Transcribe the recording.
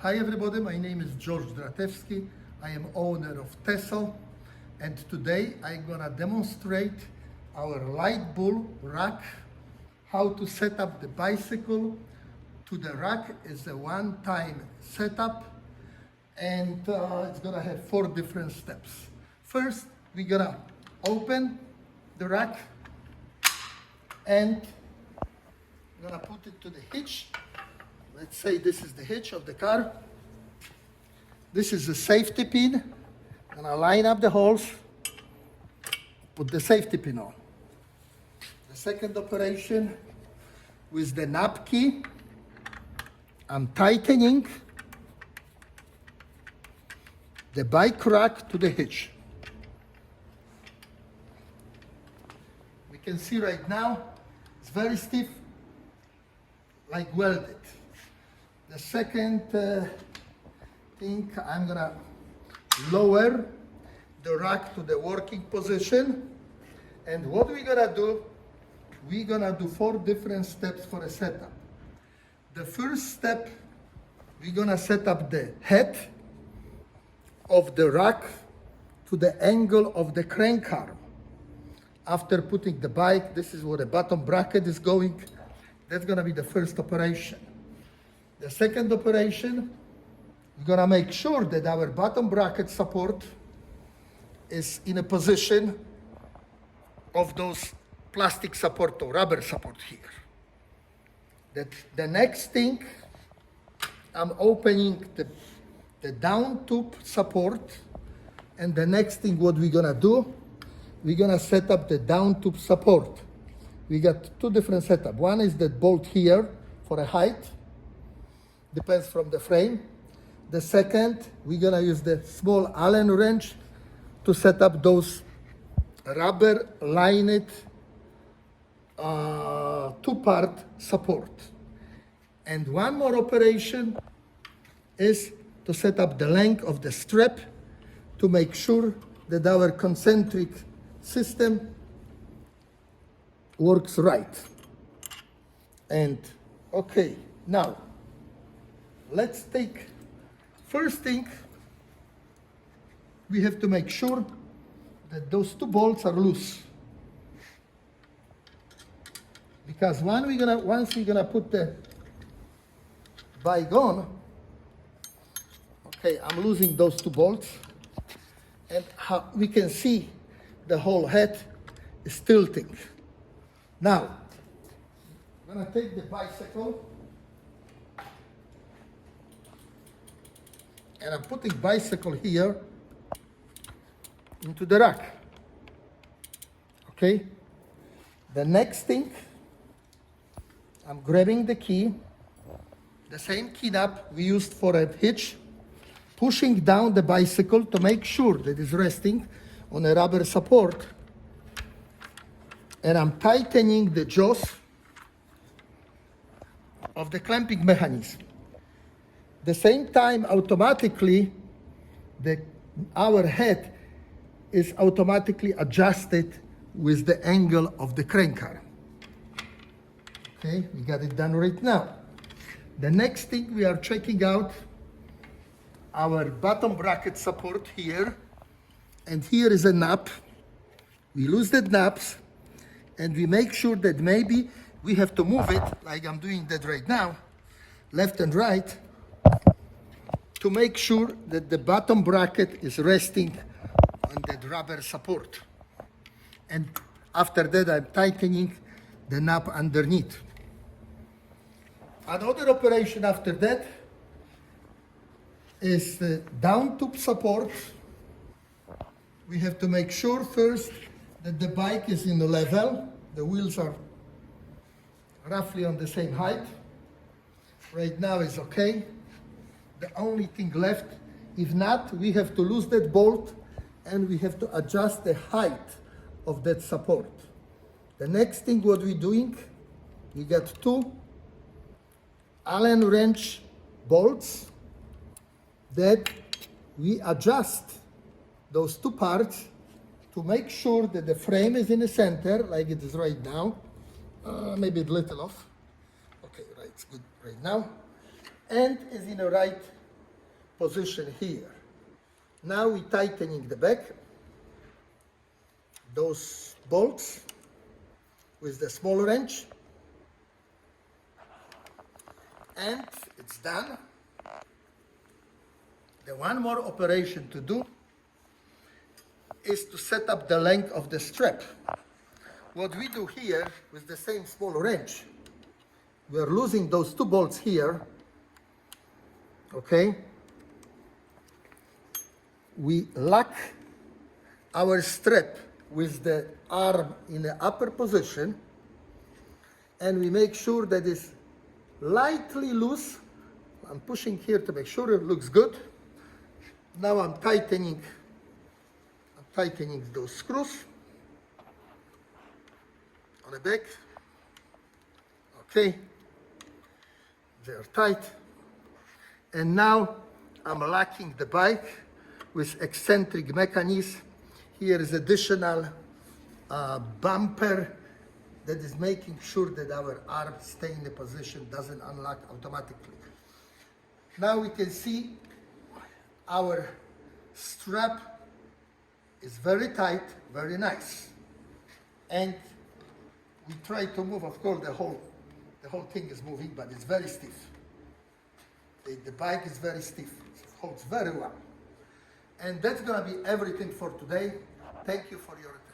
Hi everybody, my name is George Dratewski. I am owner of Tesel, and today I'm gonna demonstrate our light bull rack, how to set up the bicycle to the rack. Is a one-time setup, and it's gonna have 4 different steps. First, we're gonna open the rack and I'm gonna put it to the hitch. Let's say this is the hitch of the car. This is the safety pin. I'm gonna line up the holes, put the safety pin on. The second operation with the knob key, I'm tightening the bike rack to the hitch. We can see right now it's very stiff, like welded. The second thing, I'm gonna lower the rack to the working position. And what we're gonna do, we're gonna do 4 different steps for a setup. The first step, we're gonna set up the head of the rack to the angle of the crank arm. After putting the bike, this is where the bottom bracket is going. That's gonna be the first operation. The second operation, we're gonna make sure that our bottom bracket support is in a position of those plastic support or rubber support here. The next thing, I'm opening the down tube support, and the next thing what we're gonna do, we're gonna set up the down tube support. We got 2 different setups. One is the bolt here for a height, depends from the frame. The second, we're gonna use the small Allen wrench to set up those rubber lined 2-part support. And one more operation is to set up the length of the strap to make sure that our concentric system works right. And okay, now let's take, first thing, we have to make sure that those 2 bolts are loose. Because once we're gonna put the bike on, okay, I'm losing those 2 bolts, and we can see the whole head is tilting. Now, I'm gonna take the bicycle, and I'm putting bicycle here into the rack. Okay? The next thing, I'm grabbing the key, the same key knob we used for a hitch, pushing down the bicycle to make sure that it's resting on a rubber support, and I'm tightening the jaws of the clamping mechanism. The same time, automatically, our head is automatically adjusted with the angle of the crank arm. Okay, we got it done right now. The next thing, we are checking out our bottom bracket support here, and here is a knob. We lose the knobs, and we make sure that maybe we have to move it, like I'm doing that right now, left and right, to make sure that the bottom bracket is resting on that rubber support. And after that, I'm tightening the knob underneath. Another operation after that is the down tube support. We have to make sure first that the bike is in the level. The wheels are roughly on the same height. Right now is okay. The only thing left, if not, we have to lose that bolt and we have to adjust the height of that support. The next thing what we're doing, we got 2 Allen wrench bolts that we adjust those 2 parts to make sure that the frame is in the center, like it is right now. Maybe a little off. Okay, right, it's good right now. And is in the right position here. Now we're tightening the back, those bolts with the small wrench, and it's done. The one more operation to do is to set up the length of the strap. What we do here with the same small wrench, we're losing those two bolts here, okay? We lock our strap with the arm in the upper position, and we make sure that it's lightly loose. I'm pushing here to make sure it looks good. Now I'm tightening those screws on the back. Okay, they're tight. And now I'm locking the bike with eccentric mechanism. Here is additional bumper that is making sure that our arm stay in the position, doesn't unlock automatically. Now we can see our strap is very tight, very nice. And we try to move, of course, the whole thing is moving, but it's very stiff. The bike is very stiff, it holds very well. And that's gonna be everything for today. Thank you for your attention.